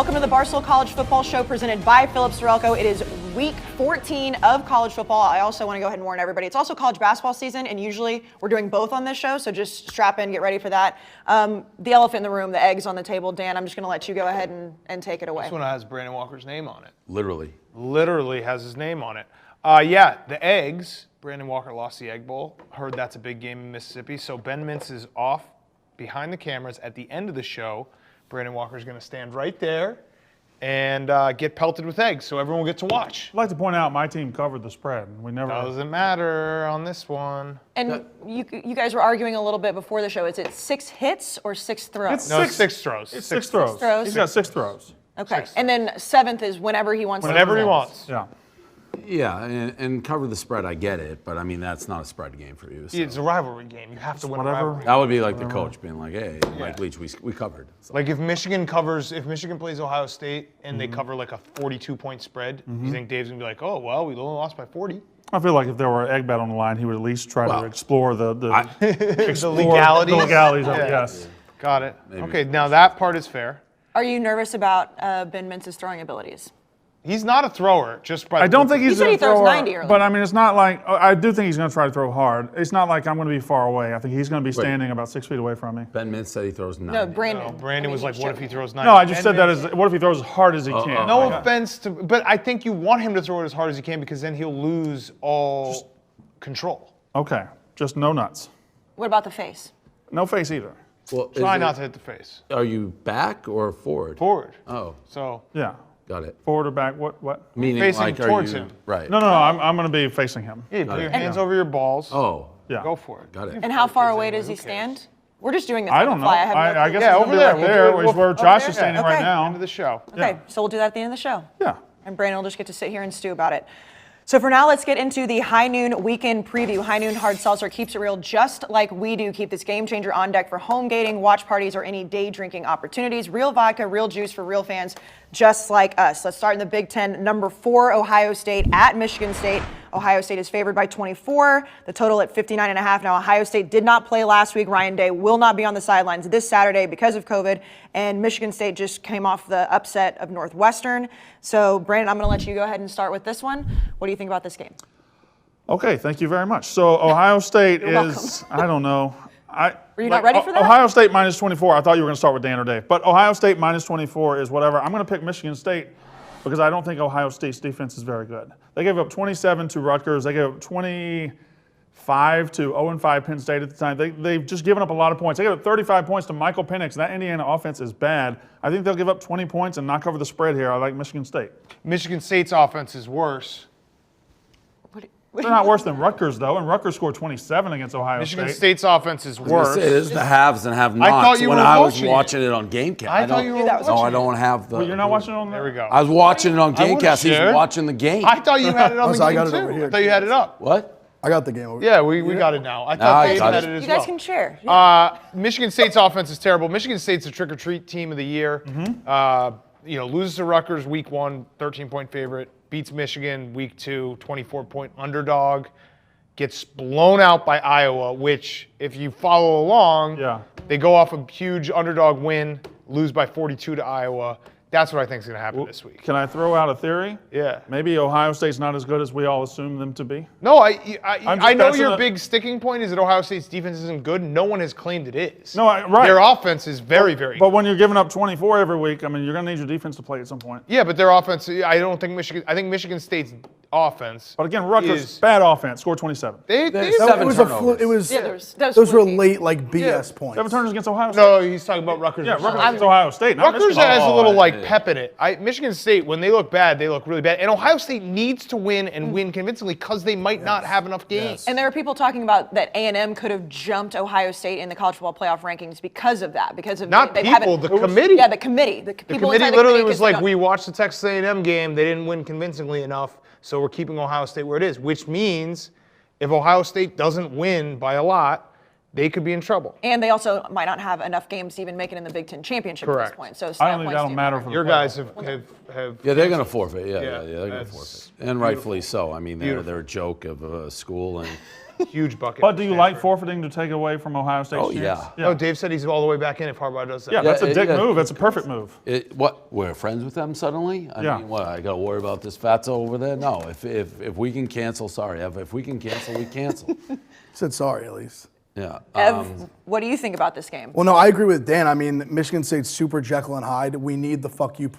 Welcome to the Barstool College Football Show presented by Phillips Norelco. It is week 14 of college football. I also want to go ahead and warn everybody, it's also college basketball season, and usually we're doing both on this show, so just strap in, get ready for that. The elephant in the room, the eggs on the table. Dan, I'm just going to let you go ahead and take it away. This one has Brandon Walker's name on it. Literally has his name on it. Yeah, the eggs. Brandon Walker lost the Egg Bowl. Heard that's a big game in Mississippi. So Ben Mintz is off behind the cameras at the end of the show. Brandon Walker's going to stand right there and get pelted with eggs, so everyone will get to watch. I'd like to point out my team covered the spread. We never Doesn't matter on this one. And you guys were arguing a little bit before the show. Is it 6 hits or 6 throws? It's No, it's 6 throws. It's 6 throws. throws. He's got 6 throws. Okay, and then 7th is whenever he wants. Whenever he wants. Yeah. Yeah, and cover the spread, I get it, but I mean, that's not a spread game for you. So. It's a rivalry game. You have to win a whatever. rivalry. That would be like the coach being like, hey, Mike Leach, we covered. So. Like if Michigan plays Ohio State and they cover like a 42-point spread, you think Dave's going to be like, oh, well, we only lost by 40? I feel like if there were an egg bet on the line, he would at least try to explore the legalities. The legalities of it, Yeah. yes. Got it. Maybe. Okay, now that part is fair. Are you nervous about Ben Mintz's throwing abilities? He's not a thrower, just by I don't think he's said a he throws thrower, 90 early. but I mean, it's not like, I do think he's going to try to throw hard. It's not like I'm going to be far away. I think he's going to be standing about 6 feet away from me. Ben Mintz said he throws 9. No, Brandon. No, Brandon was like, what if he throws 90? No, I just said that as, what if he throws as hard as he can? No offense to, but I think you want him to throw it as hard as he can because then he'll lose all control. Okay, just no nuts. What about the face? No face either. Well, Try not to hit the face. Are you back or forward? Forward. Oh, So Yeah. got it. Forward or back, what? Meaning Facing like, towards are you, him. Right. No, I'm going to be facing him. yeah, put your hands over your balls. Oh, Yeah. Go for it. got it. And how far away does he stand? We're just doing this I on don't the know. fly. I have no I clue. guess Yeah, it's over gonna be there. right We'll there, do it. is where Over Josh there, is standing yeah. right Okay. now. End of the show. Okay, so we'll do that at the end of the show. Yeah. And Brandon will just get to sit here and stew about it. So for now, let's get into the High Noon weekend preview. High Noon Hard Seltzer keeps it real just like we do. Keep this game changer on deck for home gating, watch parties, or any day drinking opportunities. Real vodka, real juice for real fans just like us. Let's start in the Big Ten. Number 4, Ohio State at Michigan State. Ohio State is favored by 24, the total at 59.5. Now, Ohio State did not play last week. Ryan Day will not be on the sidelines this Saturday because of COVID, and Michigan State just came off the upset of Northwestern. So, Brandon, I'm going to let you go ahead and start with this one. What do you think about this game? Okay, thank you very much. So Ohio State welcome. is, I don't know. Were you not ready for that? Ohio State minus 24. I thought you were going to start with Dan or Dave. But Ohio State minus 24 is whatever. I'm going to pick Michigan State because I don't think Ohio State's defense is very good. They gave up 27 to Rutgers. They gave up 25 to 0-5 Penn State at the time. They've just given up a lot of points. They gave up 35 points to Michael Penix. That Indiana offense is bad. I think they'll give up 20 points and not cover the spread here. I like Michigan State. Michigan State's offense is worse. They're not worse than Rutgers, though, and Rutgers scored 27 against Ohio Michigan State. State's offense is worse. It is the haves and have-nots. thought you when were I was watching it. watching it on GameCast. I thought you were that was No, watching I it. don't have the. But you're not watching it on There we go. I was watching it on I would've GameCast. He's shared. watching the game. I thought you had it on the so I game got it too. over here. I thought you had it up. What? I got the game over. Yeah, we got it now. I Now thought I Dave got had it. it as You guys well. can share. Michigan State's offense is terrible. Michigan State's a trick-or-treat team of the year. Loses to Rutgers week 1, 13-point favorite. Beats Michigan week 2, 24-point underdog. Gets blown out by Iowa, which, if you follow along, they go off a huge underdog win, lose by 42 to Iowa. That's what I think is going to happen this week. Can I throw out a theory? Yeah. Maybe Ohio State's not as good as we all assume them to be. No, I know that's your a- big sticking point is that Ohio State's defense isn't good. No one has claimed it is. No, right. Their offense is very, very But good. when you're giving up 24 every week, I mean, you're going to need your defense to play at some point. Yeah, but their offense, I think Michigan State's offense. But again, Rutgers, is- bad offense, scored 27. They There's That, seven it was turnovers. it was. Yeah, that was those were fluky. late like BS points. 7 turnovers against Ohio State. No, he's talking about Rutgers. Yeah, Rutgers against Ohio State. not Rutgers Michigan. has a little yeah. pep in it. Michigan State, when they look bad, they look really bad. And Ohio State needs to win and win convincingly because they might not have enough games. And there are people talking about that A&M could have jumped Ohio State in the college football playoff rankings because of that. Because of Not they people, haven't- the committee. Yeah, the committee. The The people committee inside literally the was committee like, because we watched the Texas A&M game. They didn't win convincingly enough, so we're keeping Ohio State where it is, which means if Ohio State doesn't win by a lot, they could be in trouble. And they also might not have enough games to even make it in the Big Ten championship at Correct. this point. So I style don't think points that'll do matter matter. for the Your playoffs. guys have Yeah, they're going to forfeit. Yeah, Yeah, they're going to that's forfeit. And rightfully so. I mean, they're a joke of a school. And huge bucket. But do you like forfeiting to take away from Ohio State's Oh, chance? yeah. No, Dave said he's all the way back in if Harbaugh does that. Yeah, that's a dick yeah. move. That's a perfect move. We're friends with them suddenly? I Yeah. mean, what, I got to worry about this fatso over there? No, if we can cancel, sorry. If we can cancel, we cancel. Said sorry at least. Yeah. Ev, what do you think about this game? Well, no, I agree with Dan. I mean, Michigan State's super Jekyll and Hyde. We need the fuck you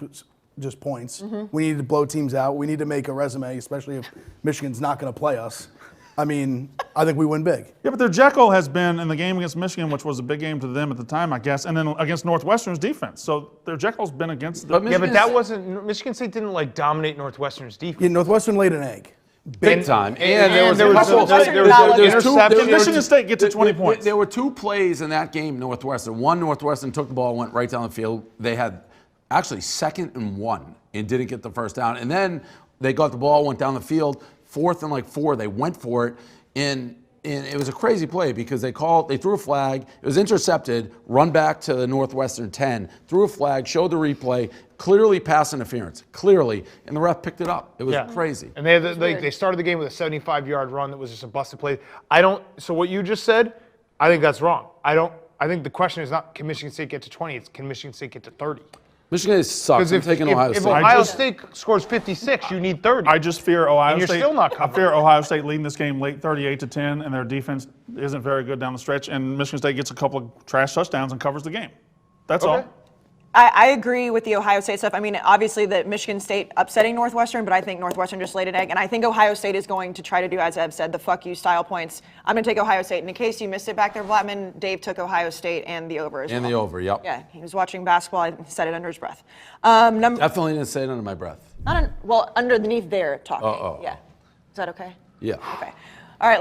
just points. We need to blow teams out. We need to make a resume, especially if Michigan's not going to play us. I mean, I think we win big. Yeah, but their Jekyll has been in the game against Michigan, which was a big game to them at the time, I guess, and then against Northwestern's defense. So their Jekyll's been against the. Yeah, but that wasn't. Michigan State didn't like dominate Northwestern's defense. Yeah, Northwestern laid an egg. Big time. And there was there a was couple- Northwestern there was not an looking- interception. Michigan State get to 20 points. There were two plays in that game, Northwestern. One, Northwestern took the ball, went right down the field. They had actually 2nd and 1 and didn't get the first down. And then they got the ball, went down the field, 4th and 4. They went for it. And it was a crazy play because they threw a flag. It was intercepted, run back to the Northwestern 10, threw a flag, showed the replay, clearly pass interference, clearly, and the ref picked it up. It was crazy. And they started the game with a 75-yard run that was just a busted play. So what you just said, I think that's wrong. I think the question is not can Michigan State get to 20, it's can Michigan State get to 30. Michigan sucks. I'm taking Ohio if State. Ohio State scores 56, you need 30. I just fear Ohio And you're State. still not I covering. fear Ohio State leading this game late 38-10, and their defense isn't very good down the stretch, and Michigan State gets a couple of trash touchdowns and covers the game. That's all. I agree with the Ohio State stuff. I mean, obviously the Michigan State upsetting Northwestern, but I think Northwestern just laid an egg. And I think Ohio State is going to try to do, as Ev said, the fuck you style points. I'm going to take Ohio State. And in case you missed it back there, Blattman, Dave took Ohio State and the over as well. And the over, yep. Yeah, he was watching basketball. I said it under his breath. Definitely didn't say it under my breath. Underneath there talking. Oh. Yeah. Is that okay? Yeah. Okay. All right,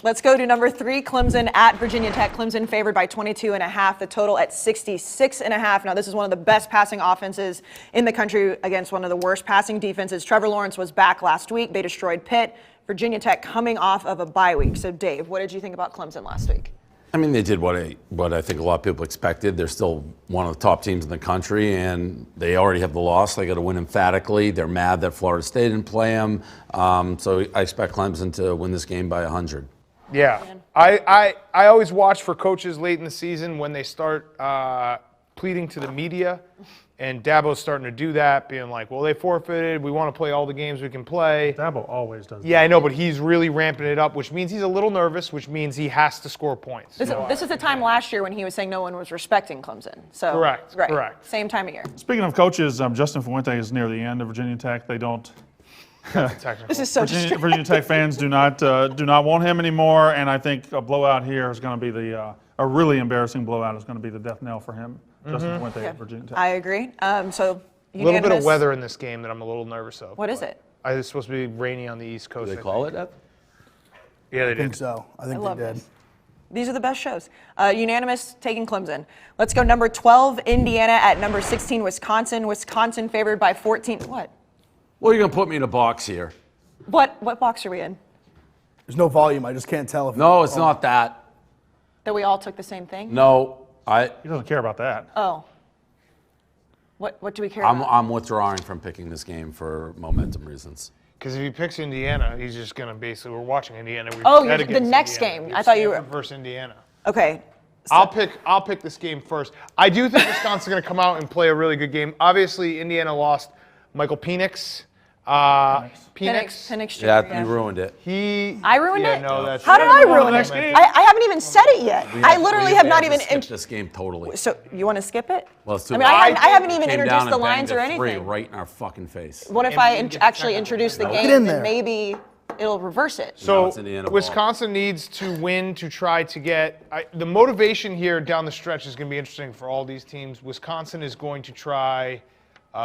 let's go to number 3, Clemson at Virginia Tech. Clemson favored by 22.5, the total at 66.5. Now, this is one of the best passing offenses in the country against one of the worst passing defenses. Trevor Lawrence was back last week. They destroyed Pitt. Virginia Tech coming off of a bye week. So, Dave, what did you think about Clemson last week? I mean, they did what I think a lot of people expected. They're still one of the top teams in the country, and they already have the loss. They got to win emphatically. They're mad that Florida State didn't play them. So I expect Clemson to win this game by 100. Yeah. I always watch for coaches late in the season when they start pleading to the media. And Dabo's starting to do that, being like, well, they forfeited. We want to play all the games we can play. Dabo always does that. Yeah, I know, but he's really ramping it up, which means he's a little nervous, which means he has to score points. This is the time last year when he was saying no one was respecting Clemson. So Correct, right, correct. Same time of year. Speaking of coaches, Justin Fuente is near the end of Virginia Tech. They don't. This is so Virginia Tech fans do not want him anymore, and I think a blowout here is going to be a really embarrassing blowout is going to be the death knell for him. Justin Fuente at Virginia Tech. I agree. So A little bit of weather in this game that I'm a little nervous of. What is it? It's supposed to be rainy on the East Coast. Do they call it that? Yeah, they I think did. so. I think love they did. this. These are the best shows. Unanimous taking Clemson. Let's go number 12, Indiana at number 16, Wisconsin. Wisconsin favored by 14. What? Well, you're going to put me in a box here. What box are we in? There's no volume. I just can't tell if. No, it's not that. That we all took the same thing? No, He doesn't care about that. Oh. What do we care about? I'm withdrawing from picking this game for momentum reasons. Because if he picks Indiana, he's just going to basically, we're watching Indiana. We Oh, bet the against next Indiana. game. I thought you were- Stanford versus Indiana. Okay. I'll pick this game first. I do think Wisconsin's going to come out and play a really good game. Obviously, Indiana lost Michael Penix. Penix Jr., Yeah, you ruined it. I ruined it? No, that's How did I ruin next it? game. I haven't even said it yet. I literally have not even. skipped this game totally. So you want to skip it? Well, it's too I mean, bad. I haven't even Came introduced down the and lines banged or a three anything. right in our fucking face. What if I actually introduce the Get game in and there. maybe it'll reverse it? So it's Indiana ball. Wisconsin needs to win to try to get the motivation here down the stretch is going to be interesting for all these teams. Wisconsin is going to try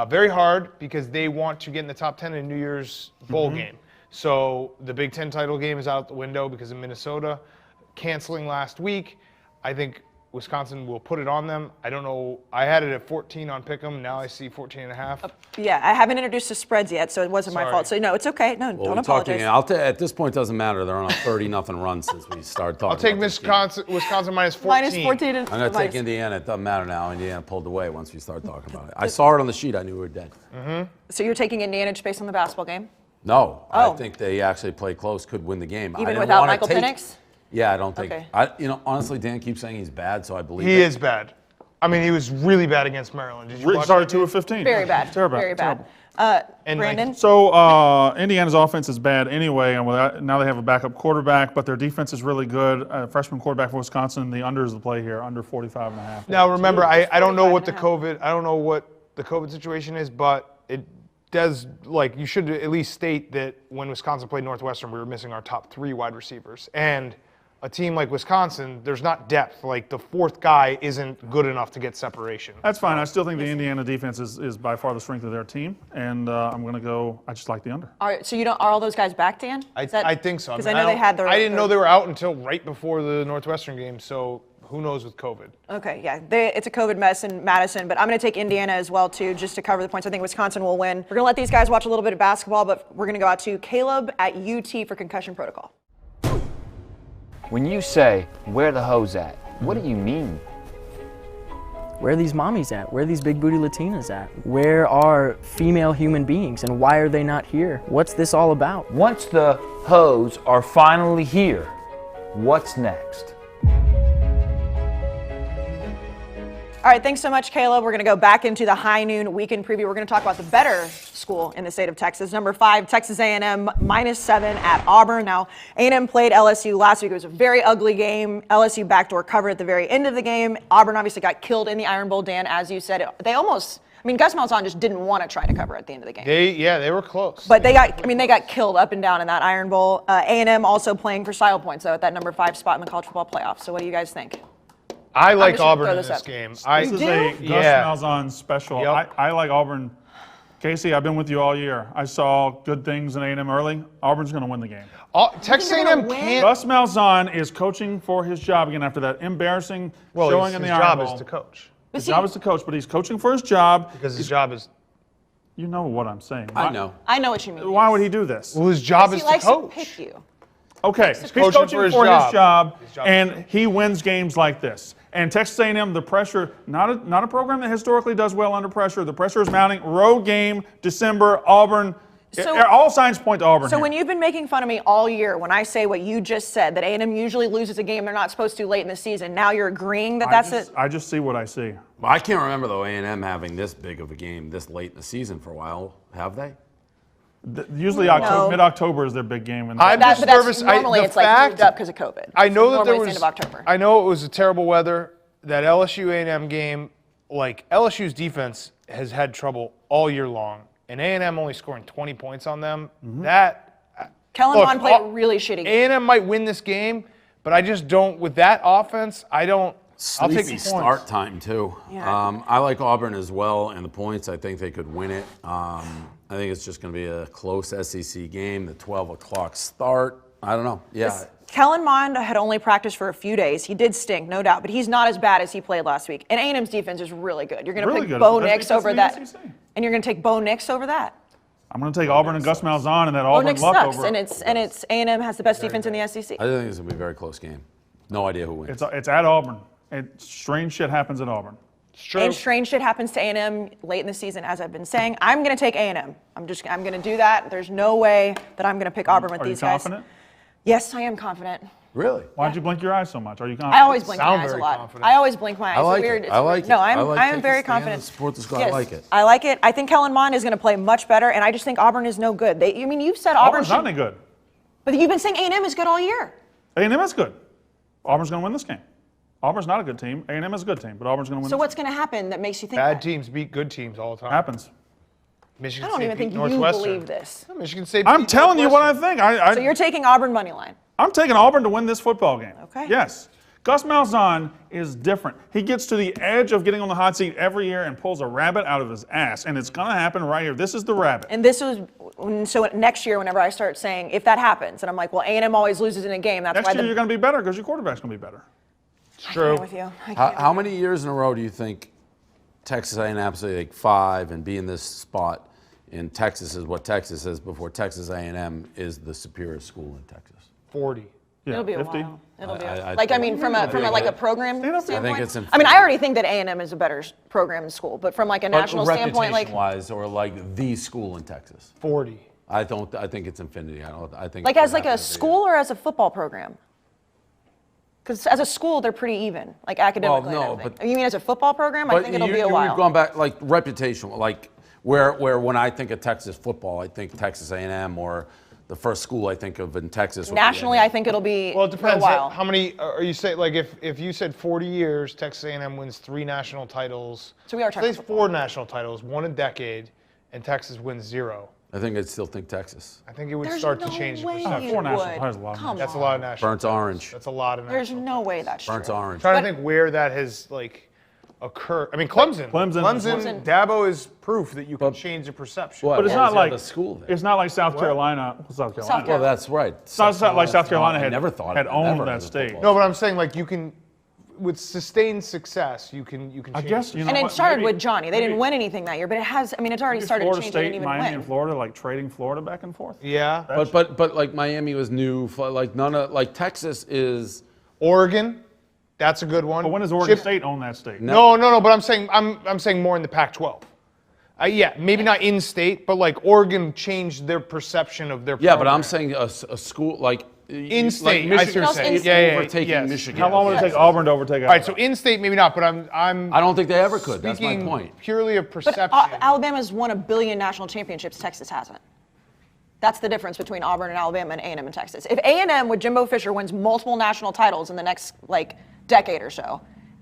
very hard because they want to get in the top 10 in New Year's bowl game. So the Big Ten title game is out the window because of Minnesota canceling last week. I think Wisconsin will put it on them. I don't know. I had it at 14 on Pick'em. Now I see 14.5. Yeah, I haven't introduced the spreads yet, so it wasn't my Sorry. fault. So no, it's okay. No, Well, don't we're apologize. talking, at this point, it doesn't matter. They're on a 30-0 run since we started talking. I'll take about this game. Wisconsin minus 14. Minus 14 and I'm going to take Indiana. It doesn't matter now. Indiana pulled away once we started talking about it. I saw it on the sheet. I knew we were dead. So you're taking Indiana just based on the basketball game? No, Oh. I think they actually played close, could win the game. I Even didn't without wanna Michael take- Penix? Yeah, I don't think. Okay. Honestly, Dan keeps saying he's bad, so I believe He it. is bad. I mean, he was really bad against Maryland. Did you watch Started that 2 game? of 15. Very bad. Terrible. Very bad. Terrible. And, Brandon? So Indiana's offense is bad anyway, and now they have a backup quarterback, but their defense is really good. Freshman quarterback for Wisconsin. The under is the play here, under 45.5. Now remember, I don't know what the 45.5. I don't know what the COVID situation is, but it does, like, you should at least state that when Wisconsin played Northwestern, we were missing our top 3 wide receivers. And a team like Wisconsin, there's not depth. Like, the 4th guy isn't good enough to get separation. That's fine. I still think the Indiana defense is by far the strength of their team, and I'm going to go. I just like the under. All right, so are all those guys back, Dan? I think so. Because mean, I know they had their. I didn't know they were out until right before the Northwestern game, so who knows with COVID. Okay, yeah, it's a COVID mess in Madison, but I'm going to take Indiana as well, too, just to cover the points. I think Wisconsin will win. We're going to let these guys watch a little bit of basketball, but we're going to go out to Caleb at UT for concussion protocol. When you say, where the hoes at, what do you mean? Where are these mommies at? Where are these big booty Latinas at? Where are female human beings and why are they not here? What's this all about? Once the hoes are finally here, what's next? All right, thanks so much, Caleb. We're going to go back into the high noon weekend preview. We're going to talk about the better school in the state of Texas. Number 5, Texas A&M, -7 at Auburn. Now, A&M played LSU last week. It was a very ugly game. LSU backdoor covered at the very end of the game. Auburn obviously got killed in the Iron Bowl, Dan, as you said. They almost, Gus Malzahn just didn't want to try to cover at the end of the game. They were close. But they got killed up and down in that Iron Bowl. A&M also playing for style points, though, at that number 5 spot in the college football playoff. So what do you guys think? I like just gonna Auburn throw in this this up. game. This is a Gus Yeah. Malzahn special. Yep. I like Auburn. Casey, I've been with you all year. I saw good things in A&M early. Auburn's going to win the game. Texas they're gonna A&M win? can't. Gus Malzahn is coaching for his job again after that embarrassing showing his in the job Iron Bowl. is to coach. His job is to coach, but he's coaching for his job. Because his job is. You know what I'm saying. I know. I know what you mean. Why would he do this? Well, his job He is to likes to coach. pick you. Okay, he's coaching coaching for his for his job. job, His job and he wins games like this. And Texas A&M, the pressure, not a program that historically does well under pressure. The pressure is mounting. Road game, December, Auburn. All signs point to Auburn. So here. when you've been making fun of me all year, when I say what you just said, that A&M usually loses a game they're not supposed to late in the season, now you're agreeing that that's it? I just see what I see. Well, I can't remember, though, A&M having this big of a game this late in the season for a while. Have they? Usually No. mid-October is their big game. And I'm just But that's nervous. normally The it's like fact- moved up because of COVID. I know It's that there normally was. the end of October. I know it was a terrible weather. That LSU A&M game, like LSU's defense has had trouble all year long, and A&M only scoring 20 points on them. Kellen Look, Mond played a really shitty game. A&M might win this game, but I just don't. With that offense, I don't. I'll take the Sleepy points. start time, too. Yeah. I like Auburn as well, and the points, I think they could win it. I think it's just going to be a close SEC game, the 12 o'clock start. I don't know. Yeah. Kellen Mond had only practiced for a few days. He did stink, no doubt, but he's not as bad as he played last week. And A&M's defense is really good. You're going to Really pick good. Bo It's the best Nix over defense that. in the SEC. And you're going to take Bo Nix over that. I'm going to take Auburn and Gus Malzahn and that Bo Auburn Nix luck sucks, over. and it's A&M has the best defense in the SEC. I think it's going to be a very close game. No idea who wins. It's at Auburn. Strange shit happens at Auburn. It's true. And strange shit happens to A&M late in the season, as I've been saying. I'm going to take A&M. I'm going to do that. There's no way that I'm going to pick Auburn with Are you these guys. confident? Yes, I am confident. Really? Why'd you blink your eyes so much? Are you confident? I always blink my Sound eyes a very lot. confident. I always blink my eyes. I like it's weird. it. It's I weird. like it. No, I like I am taking very a stand and confident. support the squad. Yes, I like it. I like it. I think Kellen Mond is going to play much better, and I just think Auburn is no good. You've said Auburn Auburn's not any good. but you've been saying A&M is good all year. A&M is good. Auburn's going to win this game. Auburn's not a good team. A&M is a good team, but Auburn's going to win So this what's going to happen that makes you think Bad that? teams beat good teams all the time. game. Happens. Michigan I don't State even beat think you Northwestern. believe this. Michigan State. I'm beat telling you what I Northwestern. think. So you're taking Auburn money line. I'm taking Auburn to win this football game. Okay. Yes. Gus Malzahn is different. He gets to the edge of getting on the hot seat every year and pulls a rabbit out of his ass, and it's going to happen right here. This is the rabbit. And this was so next year, whenever I start saying if that happens, and I'm like, well, A&M always loses in a game. That's Next why year you're going to be better because your quarterback's going to be better. True. I'm with you. How many years in a row do you think Texas A&M, say like 5, and be in this spot in Texas is what Texas is before Texas A&M is the superior school in Texas? 40. Yeah, It'll be a 50. while. It'll be I like I mean from a like a it. program up. standpoint. I think it's in I mean I already think that A&M is a better program in school, but from like a national standpoint, like wise, or like the school in Texas. 40. I think it's Infinity. I think like it's as like gonna a have to be- school or as a football program. Because as a school, they're pretty even, like academically. no, and everything. but- You mean as a football program? I think it'll be a while. We've gone back like reputation, like where when I think of Texas football, I think Texas A&M, or the first school I think of in Texas. would be Nationally, A&M. I think it'll be Well, it for a depends. while. How many are you say? Like if you said 40 years, Texas A&M wins 3 national titles. So we are talking Say 4 national titles, 1 a decade, and Texas wins 0. I think I'd still think Texas. I think it would There's start no to change the way perception. you 4 national would. titles is a lot of Come That's a on. lot of national. Burnt titles. orange. That's a lot of There's national. no way that's Burnt true. orange. Trying to think where that has like occurred. I mean, Clemson. Clemson. Dabo is proof that you can change the perception. What? But it's Well, not they like have a school there. It's not like South Carolina. South Carolina. Well, that's right. It's not like South Carolina I had, never thought had of it, owned never that as a state. football. No, but I'm saying like you can, with sustained success, you can. I change guess the you know And it what, started maybe- with Johnny. They didn't maybe- win anything that year, but it has. I mean, it's already maybe started Florida changing. They State, didn't even Miami, win. and Florida, like trading Florida back and forth. Yeah. But like Miami was new. Like none of like Texas is. Oregon, that's a good one. But when does Oregon Chip- State own that state? No. But I'm saying more in the Pac-12. Yeah, maybe not in state, but like Oregon changed their perception of their. Yeah, but I'm program. saying a school like In state. Like I see Michigan what you're saying. State Yeah, overtaking yes. Michigan. How long would it take Auburn to overtake? All right, so in state maybe not, but I'm. I don't think they ever could. That's my speaking point. Purely of But perception. Alabama's won a billion national championships. Texas hasn't. That's the difference between Auburn and Alabama and A&M and Texas. If A&M with Jimbo Fisher wins multiple national titles in the next like decade or so,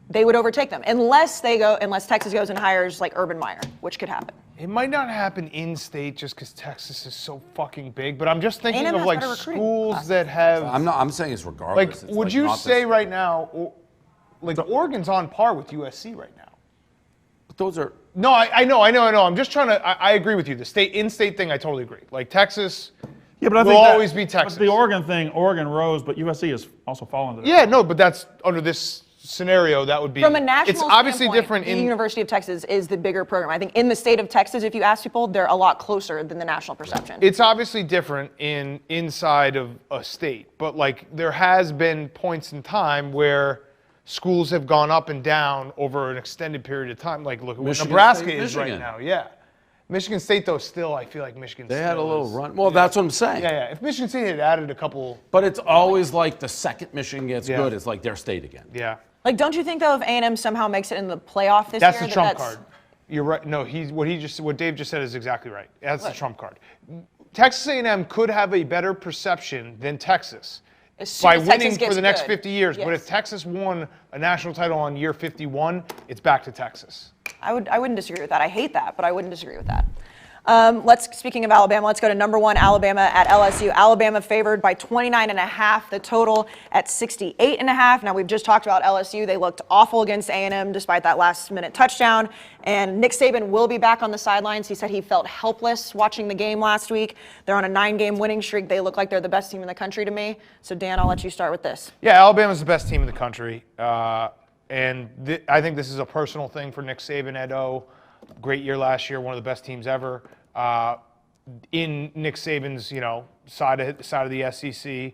they would overtake them unless Texas goes and hires like Urban Meyer, which could happen. It might not happen in state just because Texas is so fucking big, but I'm just thinking A&M of has like better recruiting schools classes. that have. I'm saying it's like, regardless. It's would like you not say this- right now, like Oregon's on par with USC right now? Those are. No, I know. I'm just trying to. I agree with you. The in-state thing, I totally agree. Like Texas. yeah, but I will think that- always be Texas. But the Oregon thing, Oregon rose, but USC has also fallen to that. Yeah, no, but that's under this scenario. That would be. From a national It's obviously standpoint, different the in. University of Texas is the bigger program. I think in the state of Texas, if you ask people, they're a lot closer than the national perception. It's obviously different inside of a state, but like there has been points in time where schools have gone up and down over an extended period of time. Like look at what Michigan Nebraska State, is right Michigan. now. Yeah, Michigan State though still I feel like Michigan. They had a still little is- run. Well, that's what I'm saying. Yeah. If Michigan State had added a couple. But it's always like the second Michigan gets Yeah. good, it's like their state again. Yeah. Like, don't you think though, if A&M somehow makes it in the playoff this That's year, the trump that's card. You're right. No, what Dave just said is exactly right. That's the trump card. Texas A&M could have a better perception than Texas As soon by as Texas winning for gets the next good. 50 years. But Yes. if Texas won a national title on year 51, it's back to Texas. I wouldn't disagree with that. I hate that, but I wouldn't disagree with that. Speaking of Alabama, let's go to number 1 Alabama at LSU. Alabama favored by 29.5. The total at 68.5. Now we've just talked about LSU. They looked awful against A&M despite that last-minute touchdown. And Nick Saban will be back on the sidelines. He said he felt helpless watching the game last week. They're on a 9-game winning streak. They look like they're the best team in the country to me. So Dan, I'll let you start with this. Yeah, Alabama's the best team in the country. And I think this is a personal thing for Nick Saban, Ed O. Great year last year, one of the best teams ever. In Nick Saban's, side of the SEC,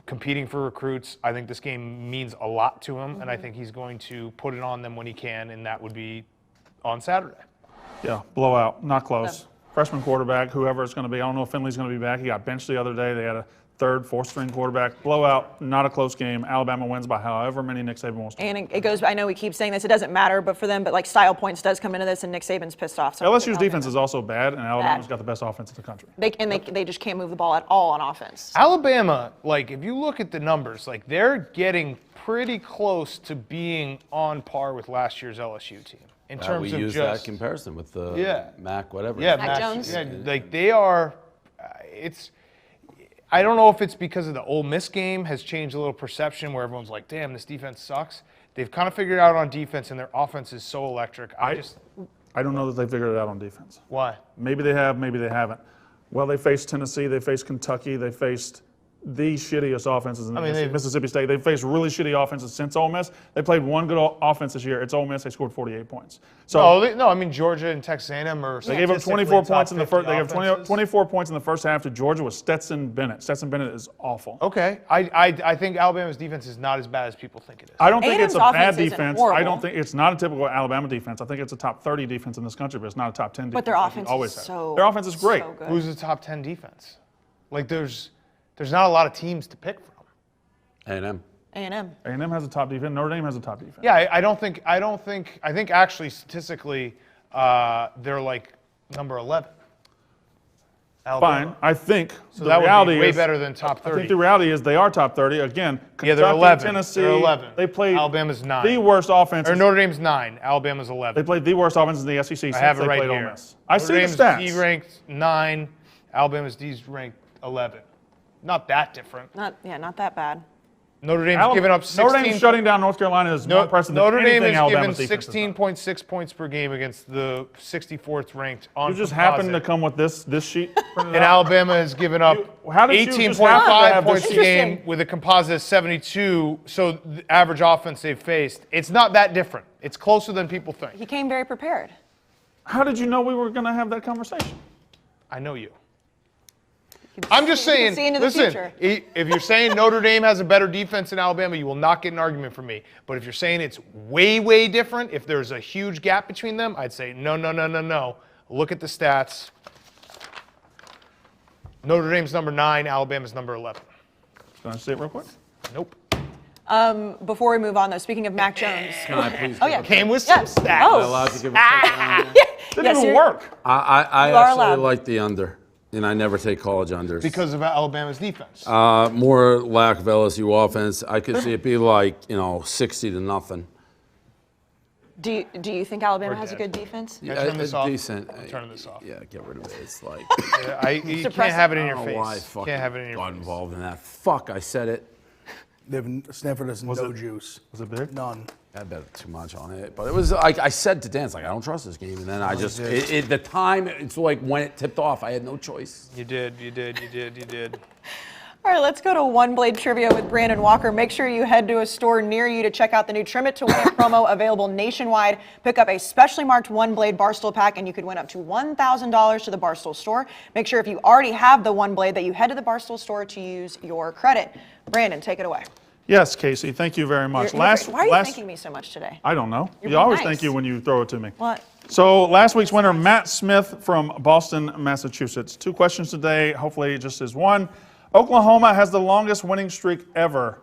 competing for recruits, I think this game means a lot to him, and I think he's going to put it on them when he can, and that would be on Saturday. Yeah, blowout, not close. Freshman quarterback, whoever it's going to be. I don't know if Finley's going to be back. He got benched the other day. They had a third, fourth string quarterback. Blowout, not a close game. Alabama wins by however many Nick Saban wants to. And it goes, I know we keep saying this, it doesn't matter, but for them, but like style points does come into this, and Nick Saban's pissed off. So LSU's defense is also bad, and Alabama's Bad. got the best offense in the country. They just can't move the ball at all on offense. Alabama, like, if you look at the numbers, like, they're getting pretty close to being on par with last year's LSU team in terms We of use just that comparison with the Yeah. Mac, whatever. Yeah, Mac Jones. Yeah, like they are. It's. I don't know if it's because of the Ole Miss game has changed a little perception where everyone's like, "Damn, this defense sucks." They've kind of figured it out on defense, and their offense is so electric. I don't know that they figured it out on defense. why? Maybe they have, maybe they haven't. Well, they faced Tennessee, they faced Kentucky, they faced the shittiest offenses in the mean, Mississippi State. They've faced really shitty offenses since Ole Miss. They played one good offense this year. It's Ole Miss. They scored 48 points. So no, I mean Georgia and Texas A&M are. they gave up 24 points in the first. They gave 24 points in the first half to Georgia with Stetson Bennett. Stetson Bennett is awful. Okay, I think Alabama's defense is not as bad as people think it is. I don't think A&M's it's a bad offense isn't defense. horrible. I don't think it's not a typical Alabama defense. I think it's a top 30 defense in this country, but it's not a top 10 defense. But their like offense you always is have. so Their offense is great. so good. Who's the top 10 defense? Like there's not a lot of teams to pick from. A&M. A&M. A&M has a top defense. Notre Dame has a top defense. Yeah, I think actually statistically they're like number 11. Alabama. Fine. I think So the that would reality be way is better than top 30. I think the reality is they are top 30. Again, Kentucky, Yeah, they're 11. Tennessee. They're 11. They played Alabama's 9. the worst offense. Or Notre Dame's 9. Alabama's 11. They played the worst offense in the SEC since I have they it right played Ole here. Miss. I Notre see the Dame's stats. D ranked 9. Alabama's D's ranked 11. Not that different. Not that bad. Notre Dame's given up 16. Notre Dame's shutting down North Carolina is more impressive than Notre Dame anything is Alabama's given defense has done. 16.6 points per game against the 64th ranked on You just composite. happened to come with this sheet. And Alabama has given up how did you just happen to 18.5 have points this a sheet? game with a composite of 72. So the average offense they've faced, it's not that different. It's closer than people think. He came very prepared. How did you know we were going to have that conversation? I know you. I'm just saying, see into the listen, future. if you're saying Notre Dame has a better defense than Alabama, you will not get an argument from me. But if you're saying it's way, way different, if there's a huge gap between them, I'd say no. Look at the stats. Notre Dame's number 9, Alabama's number 11. Can I say it real quick? Nope. Before we move on, though, speaking of Mac Jones. Can I please? Oh, yeah. Came with some Yes. stats. Am I Oh. allowed to give a touchdown? Didn't Yes, even you're- work. I You are actually allowed. like the under, and I never take college unders. Because of Alabama's defense. More lack of LSU offense. I could see it be like 60-0. Do you think Alabama We're has a dead. good defense? Can I turn this off? Decent. I'm turning this off. Yeah, get rid of it. It's like You can't Suppress have it it. in I your don't know why I face. fucking Can't have it in your got face. involved in that. Fuck, I said it. Stanford has no it- juice. Was it big? None. I bet too much on it, but it was like I said to Dan, it's like I don't trust this game, and then I just the time it's like when it tipped off, I had no choice. You did. All right, let's go to One Blade Trivia with Brandon Walker. Make sure you head to a store near you to check out the new Trim It to Win It promo available nationwide. Pick up a specially marked One Blade Barstool pack, and you could win up to $1,000 to the Barstool store. Make sure if you already have the One Blade that you head to the Barstool store to use your credit. Brandon, take it away. Yes, Casey. Thank you very much. Why are you thanking me so much today? I don't know. You're You always being nice. thank you when you throw it to me. What? So last week's winner, Matt Smith from Boston, Massachusetts. 2 questions today, hopefully just as one. Oklahoma has the longest winning streak ever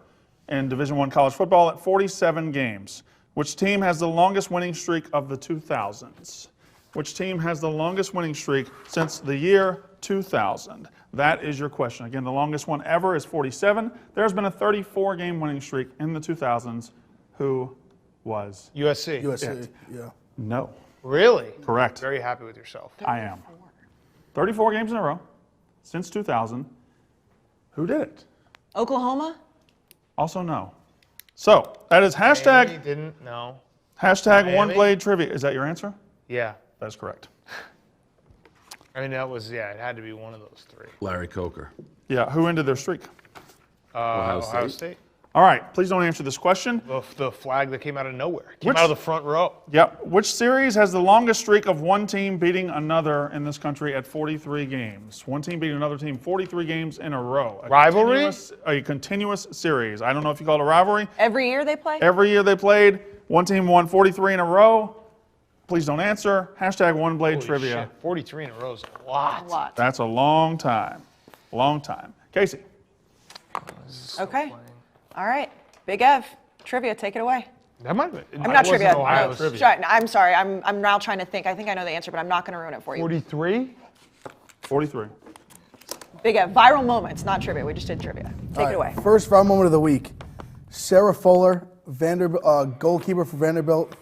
in Division I college football at 47 games. Which team has the longest winning streak of the 2000s? Which team has the longest winning streak since the year 2000? That is your question. Again, the longest one ever is 47. There's been a 34-game winning streak in the 2000s. Who was? USC. USC. Yeah. No. Really? Correct. Very happy with yourself. I am. 34 games in a row since 2000. Who did it? Oklahoma? Also no. So that is Miami hashtag didn't. No. One Miami? Blade Trivia. Is that your answer? Yeah. That's correct. I mean, that was, it had to be one of those 3. Larry Coker. Yeah. Who ended their streak? Ohio State. All right. Please don't answer this question. The flag that came out of nowhere. Came Which- out of the front row. Yep. Which series has the longest streak of one team beating another in this country at 43 games? One team beating another team 43 games in a row. Rivalry? A continuous series. I don't know if you call it a rivalry. Every year they play? Every year they played, one team won 43 in a row. Please don't answer. Hashtag One Blade Holy Trivia. shit, 43 in a row is a lot. A lot. That's a long time. Long time. Casey. Okay. All right. Big Ev, trivia, take it away. That might be. I'm not trivia. Ohio No, State. sorry, I'm sorry. I'm now trying to think. I think I know the answer, but I'm not going to ruin it for you. 43? 43. Big Ev, viral moments, not trivia. We just did trivia. Take it away. First viral moment of the week. Sarah Fuller, goalkeeper for Vanderbilt,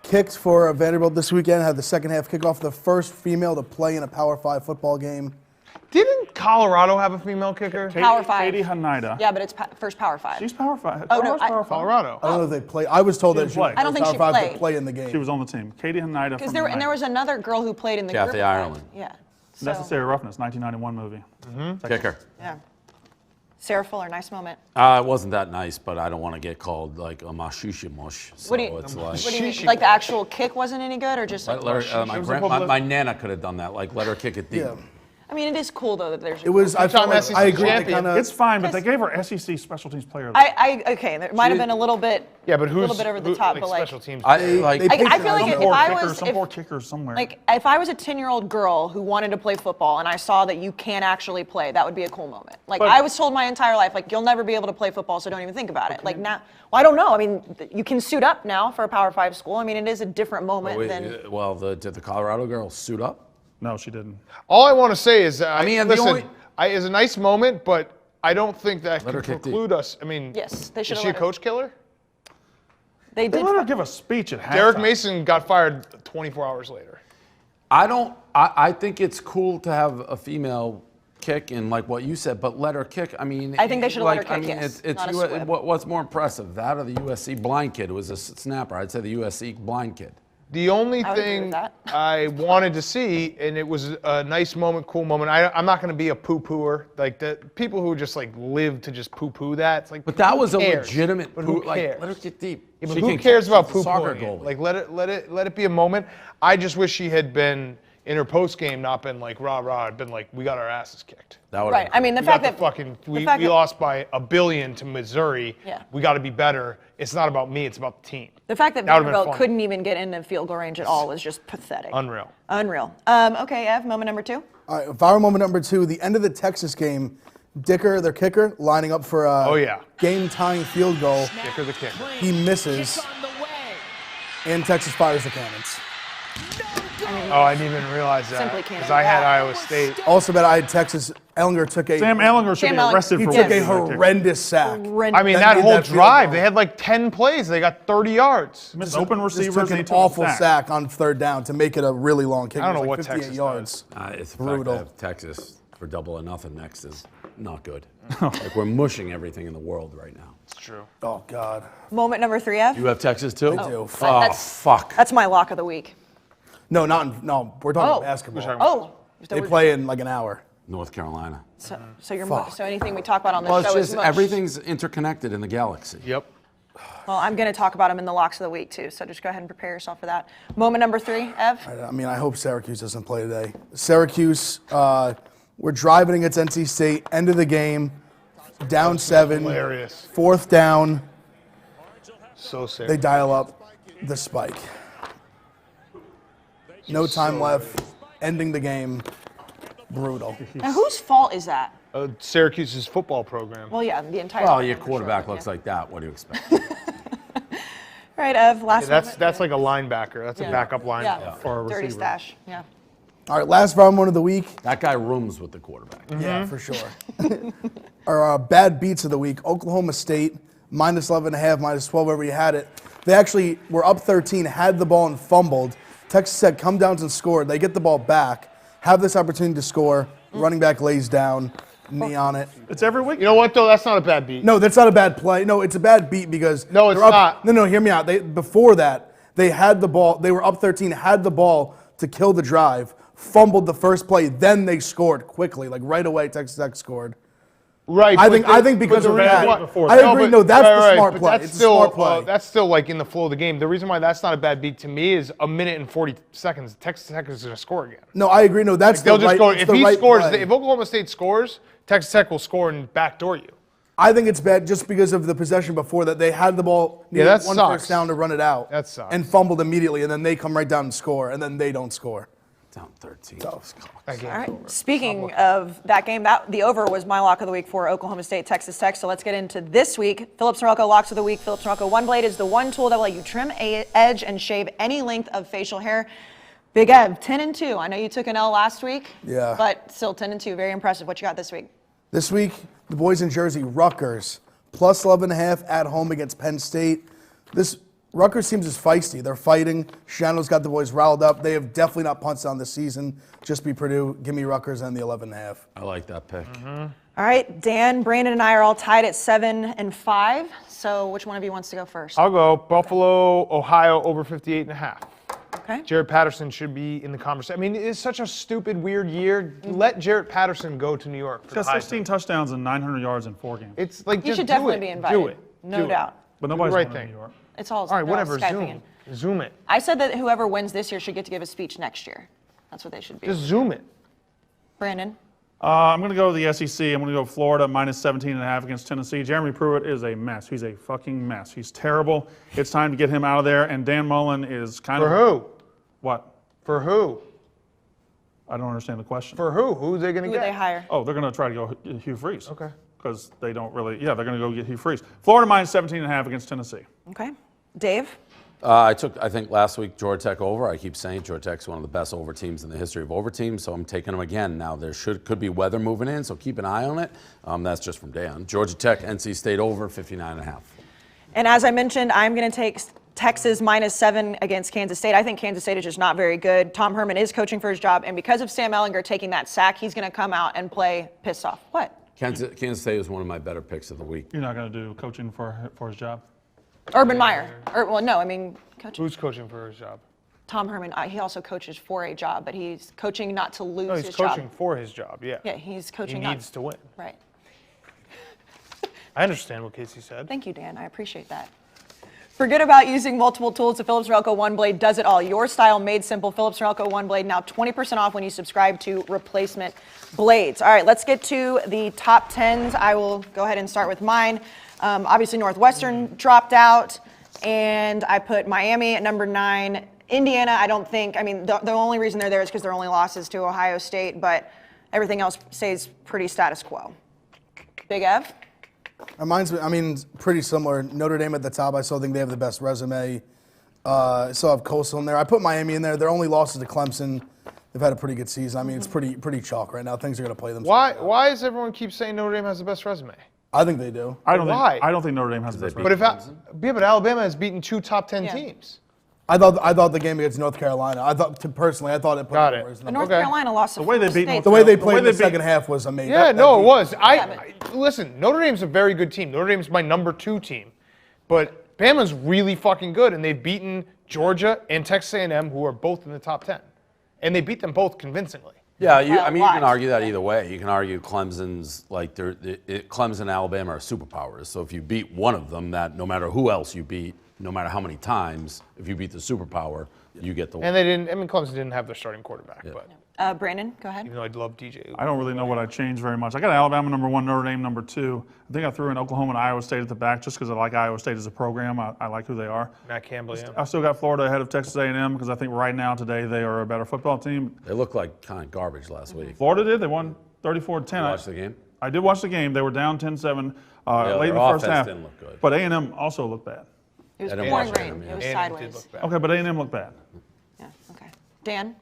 kicked for Vanderbilt this weekend, had the second half kickoff, the first female to play in a Power 5 football game. Didn't Colorado have a female kicker? Power 5. Katie Hanida. Yeah, but it's first Power 5. She's Power 5. Oh, no, Colorado's Power 5. Colorado. I don't know if they play. I was told She that didn't she play. was I don't think Power she 5 to played. play in the game. She was on the team. Katie Hanida Because from there United. was another girl who played in the Kathy group. Ireland. Yeah. So, Necessary Roughness, 1991 movie. Kicker. yeah. Sarah Fuller, nice moment. It wasn't that nice, but I don't want to get called like a mashishimush. So What do you, it's what do you mean? Like the actual kick wasn't any good, or just like? my nana could have done that. Like let her kick it deep. Yeah. I mean, it is cool though that there's. It was. I felt like, SEC I agree. champion. Kinda, It's fine, but they gave her SEC Special Teams Player. Okay, there might have been a little bit. Yeah, but a little bit over the top, but like. special teams? I feel like Some if Some I poor kicker, was some poor kicker somewhere. like if I was a 10-year-old girl who wanted to play football and I saw that you can actually play, that would be a cool moment. Like I was told my entire life, like you'll never be able to play football, so don't even think about it. Like now, well, I don't know. I mean, you can suit up now for a Power 5 school. I mean, it is a different moment than. Did the Colorado girls suit up? No, she didn't. All I want to say is, mean, listen, it's a nice moment, but I don't think that Let her can kick preclude us. I mean, Yes, they should is have she a let her- coach killer? They They did. let her give a speech at halftime. Derek Mason got fired 24 hours later. I think it's cool to have a female kick and like what you said, but let her kick. I mean, I think they should have let her I kick, mean, yes, it's not a squib. what's more impressive, that or the USC blind kid who was a snapper? I'd say the USC blind kid. The only I would agree with thing that. I wanted to see, and it was a nice moment, cool moment. I'm not going to be a poo-pooer. Like the people who just like live to just poo-poo that. It's like, But that who was cares? a legitimate But who poo. Like, cares? let her get deep. Yeah, but She who can cares kick. about She's a soccer poo-pooing? goalie. Like let it be a moment. I just wish she had been in her post game, not been like rah rah. I'd been like, we got our asses kicked. That would Right. I mean, the We fact got that we fact that- lost by $1 billion to Missouri. Yeah. We got to be better. It's not about me. It's about the team. The fact that That would've been Vanderbilt fun. couldn't even get into field goal range at all was just pathetic. Unreal. Unreal. Okay, Ev, moment number 2. all right, viral moment number 2, the end of the Texas game. Dicker, their kicker, lining up for a Oh, yeah. game-tying field goal. Kicker the kicker. He misses, and Texas fires the cannons. Oh, I didn't even realize that. Simply can't. Because I had Iowa State. Also, bet I had Texas. Ellinger took a. Sam Ellinger should Sam be Ellinger- arrested He for took a winning that kick. horrendous sack. I mean, That that made whole that field drive, goal. they had like 10 plays. They got 30 yards. Missed open Just receivers took and he an took awful a sack on third down to make it a really long kick. I don't It was know like what 58 Texas yards. It's the Brutal. fact to have Texas for double or nothing next is not good. Like we're mushing everything in the world right now. It's true. Oh God. Moment number 3, Ev. You have Texas too? I do. Oh, That's- fuck. That's my lock of the week. No, no. We're talking Oh. basketball. Oh. They play in like an hour. North Carolina. So you're Fuck. so anything we talk about on this Well, show it's is just mush. everything's interconnected in the galaxy. Yep. Well, I'm going to talk about them in the locks of the week too. So just go ahead and prepare yourself for that. Moment number 3, Ev. I mean, I hope Syracuse doesn't play today. Syracuse, we're driving against NC State. End of the game, down 7. Hilarious. 4th down. So sick. They dial up the spike. No time left. Ending the game. Brutal. Now, whose fault is that? Syracuse's football program. Well, yeah, the entire. Well, your program for quarterback sure, looks yeah. like that. What do you expect? All right, Ev. Last. That's like a linebacker. That's a backup line Yeah. or a Dirty receiver. stash. Yeah. All right, last round one of the week. That guy rooms with the quarterback. Yeah, for sure. Our bad beats of the week. Oklahoma State, minus 11.5, minus 12, wherever you had it. They actually were up 13, had the ball and fumbled. Texas said, come down and score. They get the ball back, have this opportunity to score. Running back lays down, knee on it. It's every week. You know what, though? That's not a bad beat. No, that's not a bad play. No, it's a bad beat because No, it's they're not. up. No, hear me out. Before that, they had the ball. They were up 13, had the ball to kill the drive, fumbled the first play, then they scored quickly, like right away. Texas Tech scored. Right. I but think because but of the that. reason before I that. agree. but- No, that's right, the right, smart but play. That's It's still, a smart play. that's still like in the flow of the game. The reason why that's not a bad beat to me is a minute and 40 seconds. Texas Tech is going to score again. No, I agree. No, that's They'll the just right. go. it's If the he right scores, play. if Oklahoma State scores, Texas Tech will score and backdoor you. I think it's bad just because of the possession before that. They had the ball, needed that one sucks. first down to run it out. That sucks. And fumbled immediately, and then they come right down and score, and then they don't score. Down 13. That game's All right. over. Speaking of that game, the over was my lock of the week for Oklahoma State, Texas Tech. So let's get into this week. Phillips Norelco locks of the week. Phillips Norelco One Blade is the one tool that will let you trim, edge, and shave any length of facial hair. Big Ev, 10-2. I know you took an L last week. Yeah. But still 10-2. Very impressive. What you got this week? This week, the boys in Jersey, Rutgers, plus 11.5 at home against Penn State. This Rutgers team is feisty. They're fighting. Shannon's got the boys riled up. They have definitely not punted on this season. Just be Purdue. Give me Rutgers and the 11.5. I like that pick. All right. Dan, Brandon, and I are all tied at 7-5. So which one of you wants to go first? I'll go Buffalo, Ohio over 58.5. Okay. Jarrett Patterson should be in the conversation. I mean, it's such a stupid, weird year. Let Jarrett Patterson go to New York. He's got 16 touchdowns and 900 yards in 4 games. It's like He just should do definitely it. be invited. Do it. No Do it. doubt. But nobody's right going to thing. New York. It's all All right, whatever. Skyping. Zoom it. I said that whoever wins this year should get to give a speech next year. That's what they should be. Just zoom it. Brandon. I'm going to go with the SEC. I'm going to go Florida minus 17.5 against Tennessee. Jeremy Pruitt is a mess. He's a fucking mess. He's terrible. It's time to get him out of there. And Dan Mullen is kind For of. who? What? For who? I don't understand the question. For who? Who's they going to Who get? would they hire? Oh, they're going to try to go Hugh Freeze. Okay. Because they don't really. Yeah, they're going to go get Hugh Freeze. Florida minus 17.5 against Tennessee. Okay. Dave. I think last week Georgia Tech over. I keep saying Georgia Tech's one of the best over teams in the history of over teams, so I'm taking them again. Now there could be weather moving in, so keep an eye on it. That's just from Dan. Georgia Tech, NC State over 59.5. And as I mentioned, I'm going to take Texas minus 7 against Kansas State. I think Kansas State is just not very good. Tom Herman is coaching for his job, and because of Sam Ehlinger taking that sack, he's going to come out and play pissed off. What? Kansas State is one of my better picks of the week. You're not going to do coaching for his job? Urban Meyer. Coaching. Who's coaching for his job? Tom Herman. He also coaches for a job, but he's coaching not to lose No, he's his coaching job. for his job. Yeah. Yeah, he's He coaching needs to win. Right. I understand what Casey said. Thank you, Dan. I appreciate that. Forget about using multiple tools. The Philips Norelco One Blade does it all. Your style made simple. Philips Norelco One Blade now 20% off when you subscribe to replacement blades. All right, let's get to the top 10s. I will go ahead and start with mine. Obviously, Northwestern dropped out, and I put Miami at number 9. Indiana, I don't think, the only reason they're there is because their only loss is to Ohio State, but everything else stays pretty status quo. Big Ev? Mine's, pretty similar. Notre Dame at the top. I still think they have the best resume. I still have Coastal in there. I put Miami in there. Their only loss is to Clemson. They've had a pretty good season. It's pretty chalk right now. Things are going to play themselves. Why does everyone keep saying Notre Dame has the best resume? I think they do. I don't Why? think Notre Dame has the best But record. but Alabama has beaten 2 top 10 Yeah. teams. I thought the game against North Carolina. I thought it put Got them it. over as But number North Okay. Carolina lost to The way they Florida beat State. North The way they The played way in the they second half was amazing. Yeah, no, it was. Yeah, Listen, Notre Dame's a very good team. Notre Dame's my number 2 team. But Bama's really fucking good, and they've beaten Georgia and Texas A&M, who are both in the top 10. And they beat them both convincingly. Yeah, you Why? can argue that either way. You can argue Clemson's Clemson and Alabama are superpowers. So if you beat one of them, that no matter who else you beat, no matter how many times, if you beat the superpower, you get the win. And they didn't. Clemson didn't have their starting quarterback, but Brandon, go ahead. even though I love DJ. I don't really know what I changed very much. I got Alabama number 1, Notre Dame number 2. I think I threw in Oklahoma and Iowa State at the back just because I like Iowa State as a program. I like who they are. Matt Campbell, yeah. I still got Florida ahead of Texas A&M because I think right now today they are a better football team. They looked like kind of garbage last week. Florida did. They won 34-10. Watch the game. I did watch the game. They were down 10-7 late in the their first offense half. didn't look good. But A&M also looked bad. It was I didn't pouring watch rain. them, It was And it did sideways. look bad. Okay, but A&M looked bad. Yeah, okay. Dan?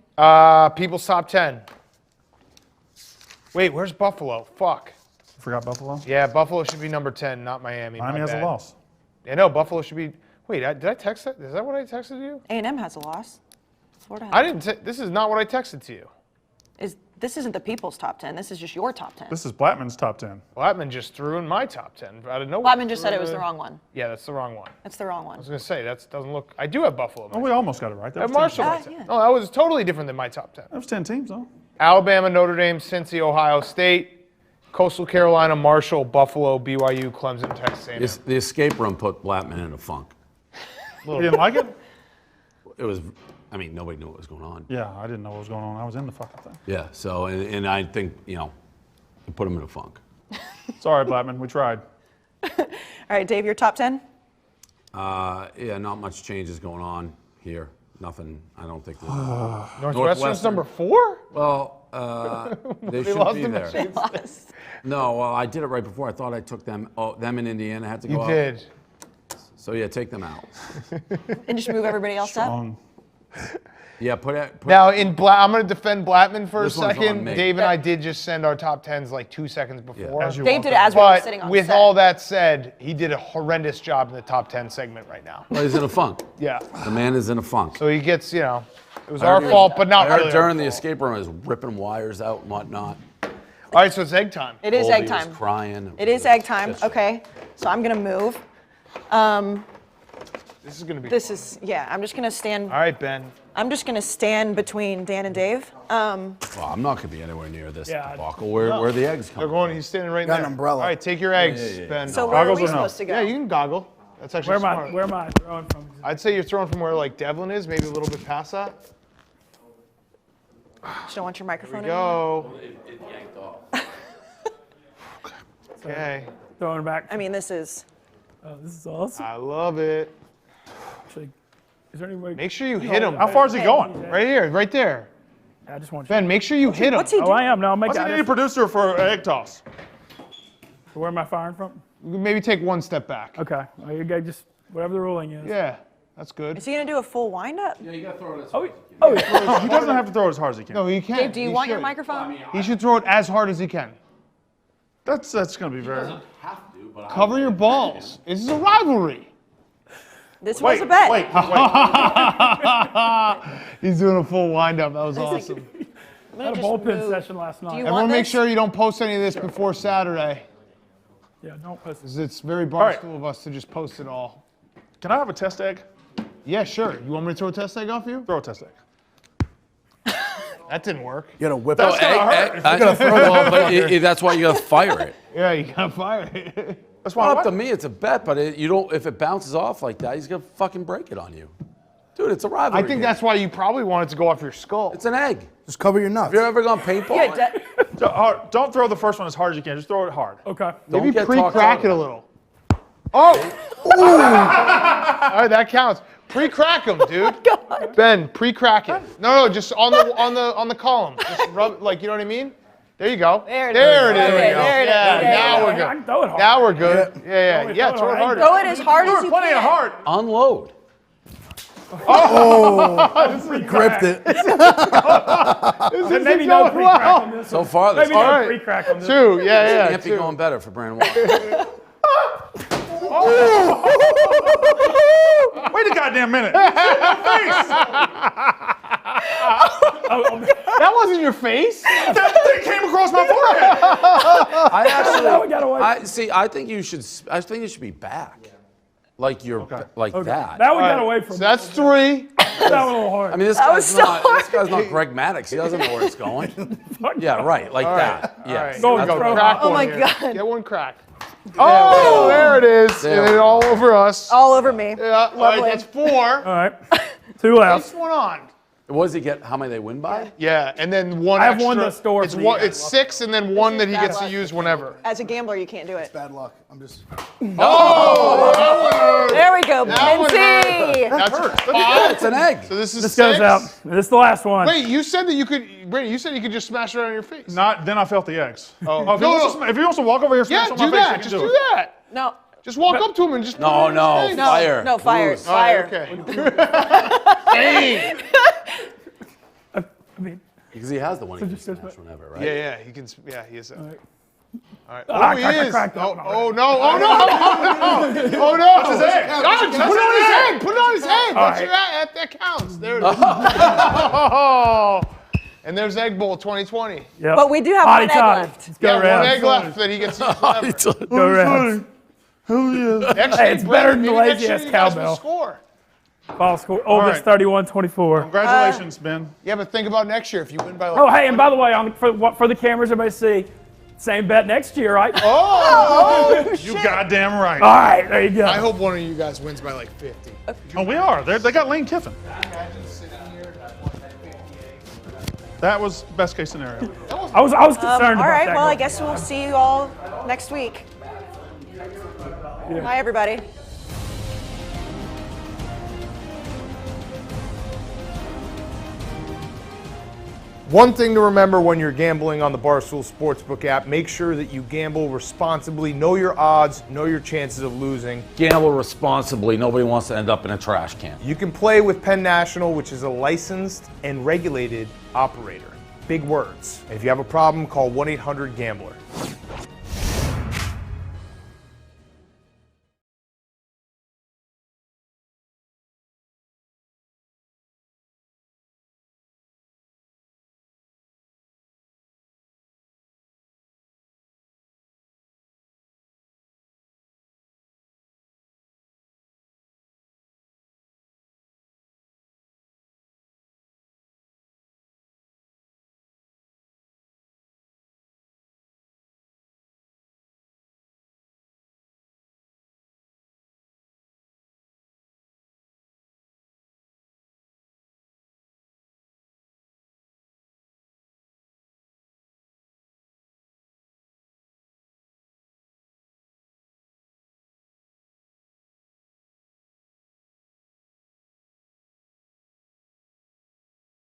People's top 10. Wait, where's Buffalo? Fuck. Forgot Buffalo? Yeah, Buffalo should be number 10, not Miami. Miami My has bad. a loss. Yeah, no, Buffalo should be. Wait, did I text that? Is that what I texted you? A&M has a loss. Florida has I didn't. This is not what I texted to you. This isn't the people's top 10. This is just your top 10. This is Blattman's top 10. Blattman just threw in my top 10 out of nowhere. Blattman just said it was the wrong one. Yeah, that's the wrong one. That's the wrong I was one. gonna say that doesn't look. I do have Buffalo. Oh, we almost got it right. I That have was 10 Marshall. teams. my 10. yeah. No, that was totally different than my top 10. That was 10 teams, though. Alabama, Notre Dame, Cincy, Ohio State, Coastal Carolina, Marshall, Buffalo, BYU, Clemson, Texas A&M. The escape room put Blattman in a funk. You didn't like it? It was, nobody knew what was going on. Yeah, I didn't know what was going on. I was in the fucking thing. Yeah, so, and I think, it put him in a funk. Sorry, Blattman. We tried. All right, Dave, your top 10? Yeah, not much changes going on here. Nothing, I don't think. Northwestern's Northwestern. number 4? Well, they should lost be to there. Michigan State. No, well, I did it right before. I thought I took them. Oh, them in Indiana had to go You up. did. So yeah, take them out. And just move everybody else up? Yeah, put it. Now, I'm going to defend Blattman for a This one's on second. me. Dave and I did just send our top 10s like 2 seconds before. As you Dave walk did it up. as we were But sitting on with set. all that said, he did a horrendous job in the top 10 segment right now. Well, he's in a funk. Yeah. The man is in a funk. So he gets, it was our fault, but not I heard really. during the our fault. escape room, I was ripping wires out and whatnot. All right, so it's egg time. It is Colby egg was time. crying. It is egg time. Okay, so I'm going to move. This is going to be This fun. is, yeah, I'm just going to stand. All right, Ben. I'm just going to stand between Dan and Dave. Well, I'm not going to be anywhere near this Yeah. debacle. Where are the eggs They're coming? going. He's standing right Got there. an umbrella. All right, take your eggs, Ben. So where are Goggles we or no? supposed to go? yeah, you can goggle. That's actually smart. Where am I throwing from? I'd say you're throwing from where like Devlin is, maybe a little bit past that. Just don't want your microphone. Go. It yanked off. Okay. Throwing back. I mean, this is. Oh, this is awesome. I love it. Actually, is there any way? Make sure you hit him. How far is he going? Right here, right there. I just want you. Ben, make sure you hit him. What's he Oh, doing? I am. No, I'll make What's it. he need a producer for egg toss? Where am I firing from? Maybe take one step back. Okay. Well, you guys just whatever the ruling is. Yeah, that's good. Is he going to do a full windup? Yeah, you got to throw it as Oh, oh yeah. He doesn't have to throw it as hard as he can. No, he can't. Dave, do you He want your should. microphone? He should throw it as hard as he can. That's going to be very. have to, but Cover your balls. This is a rivalry. This was a bet. Wait. He's doing a full windup. That was awesome. I'm I gonna had a just bullpen move. session last night. you Everyone want make this? sure you don't post any of this before Saturday. Yeah, don't post this. 'Cause it's very right. Barstool of us to just post it all. Can I have a test egg? Yeah, sure. You want me to throw a test egg off you? Throw a test egg. That didn't work. You gotta whip That's it. gonna hurt. that's why you got to fire it. Yeah, you gotta fire it. That's why. Well, up what? to me, it's a bet, but you don't. If it bounces off like that, he's gonna fucking break it on you, dude. It's a rivalry. I think game. that's why you probably want it to go off your skull. It's an egg. Just cover your nuts. Have you ever gone paintball? Yeah, Don't throw the first one as hard as you can. Just throw it hard. Okay. Maybe get talked pre-crack out it of a little. Oh! All right, that counts. Pre-crack them, dude. Ben, pre-crack it. No, just on the column. Just rub, like, you know what I mean? There you go. There it There is. it is. Okay, there it is. Yeah, Yeah, now yeah, we're I can good. throw it hard. Now we're good. Yeah, it yeah. hard. Throw it harder. throw it as hard as you Plenty can. of hard. Unload. Gripped it. And maybe no pre-crack on this. So far, this Maybe no right. pre-crack on this. Two. Yeah, can't be two. going better for Brandon Walker. Wait a goddamn minute. That wasn't your face. That thing came across my forehead. I actually. Now we got away. I think you should. I think you should be back, like you're like that. Now we got away from So that's three. that one a little hard. I mean, this was guy's not Greg Maddox. He doesn't know where it's going. Yeah, right, like that. All Yeah. right, Go here we go. throw. Crack Oh one my here. God. Get one crack. Oh, there it is. There And we then go. all over us. All over me. Yeah, all right, Lovely. that's four. All right. Two left. This one on. What does he get? How many they win by? Yeah, and then one I have extra. one to store It's for one. you. It's six, and then one that he bad gets to luck. use whenever. As a gambler, you can't do it. Bad luck. I'm just. There we go. That one Pincy. That's Yeah, it's an egg. So this is This six. goes out. This is the last one. Wait, you said that you could, Brady. You said you could just smash it on your face. Not then I felt the eggs. Oh. if, he wants to, if he wants to walk over here, Yeah, smash do on my face, that. he can Just do do it. that. No. Just walk up to him and just. put it No, in no, his face. fire. No, fire. Bruce. All right, Fire. okay. Dang. I mean, Because he has the one he can just goes smash back. whenever, right? Yeah, yeah. He can. Yeah, he is. All right. right. Ah, Oh, he I is. cracked that Oh, one oh already. no! Oh no! Oh no! Oh no! That's his egg. God, just put it on his head. Put it on his head. That's right. your, that counts. There it is. Oh. And there's Egg Bowl 2020. Yep. But we do have Potty one egg time. left. Let's go Yeah, Rams. one egg left that he gets to use whenever. Go Rams. Next Hey, year, it's better than maybe the next lazy year ass you guys will cowbell. Score. Ball score. Oh, this right. 31-24. Congratulations, Ben. Yeah, but think about next year if you win by like. Oh, hey, and by the way, for the cameras, everybody see, same bet next year, right? Oh! You goddamn right. Ah. All right, there you go. I hope one of you guys wins by like 50. Oh, we are. They got Lane Kiffin. That was best case scenario. I was concerned All about right. that. Well, I going. guess we'll see you all next week. Bye, everybody. One thing to remember when you're gambling on the Barstool Sportsbook app, make sure that you gamble responsibly, know your odds, know your chances of losing. Gamble responsibly. Nobody wants to end up in a trash can. You can play with Penn National, which is a licensed and regulated operator. Big words. If you have a problem, call 1-800-GAMBLER.